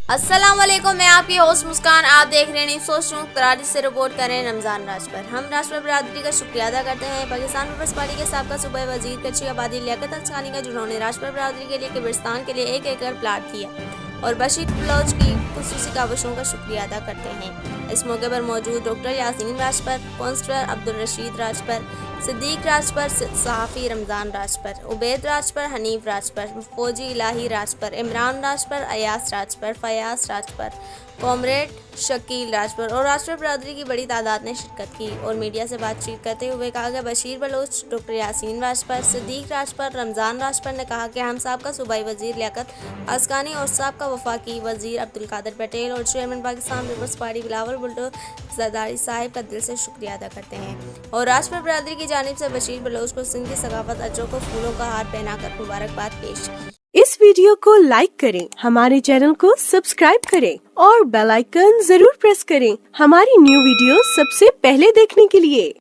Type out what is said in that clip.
अस्सलाम वालेकुम, मैं आपकी होस्ट मुस्कान। आप देख रहे हैं सोच कराची से रिपोर्ट कर रहे हैं रमजान राज पर। हम राज पर बरादरी का शुक्रिया अदा करते हैं पाकिस्तान पीपल्स पार्टी के साबका सूबाई वजीर कच्ची आबादी लियाकत अंसारी का, जिन्होंने राज पर बरादरी के लिए कब्रिस्तान के लिए 1 एकड़ प्लाट दिया, और बशीर बलोच की खुसूसी काविशों का शुक्रिया अदा करते हैं। इस मौके पर मौजूद डॉक्टर यासीन राजपर, काउंसलर अब्दुल रशीद राजपर, सिद्दीक राजपर, सहाफ़ी रमजान राजपर, उबैद राजपर, हनीफ राजपर, फौजी इलाही राजपर, इमरान राजपर, अयास राजपर, फयाज राजपर, कॉमरेड शकील राजपर और राजपर बरादरी की बड़ी तादाद ने शिरकत की। और मीडिया से बातचीत करते हुए कहा कि बशीर बलोच, डॉक्टर यासीन राजपर, सिद्दीक राजपर, रमजान राजपर ने कहा कि हम साहब का सूबाई वजीर लियाकत असकानी और साहब वफाकी वजीर अब्दुल कादिर पटेल और चेयरमैन पाकिस्तान पीपल्स पार्टी बिलावल भुट्टो जरदारी साहिब का दिल से शुक्रिया अदा करते हैं। और राजपर बरादरी की जानिब से बशीर बलोच को सिंध की सकाफत अजरों को फूलों का हार पहनाकर मुबारकबाद पेश की। इस वीडियो को लाइक करें, हमारे चैनल को सब्सक्राइब करें और बेल आइकन जरूर प्रेस करें हमारी न्यू वीडियो सबसे पहले देखने के लिए।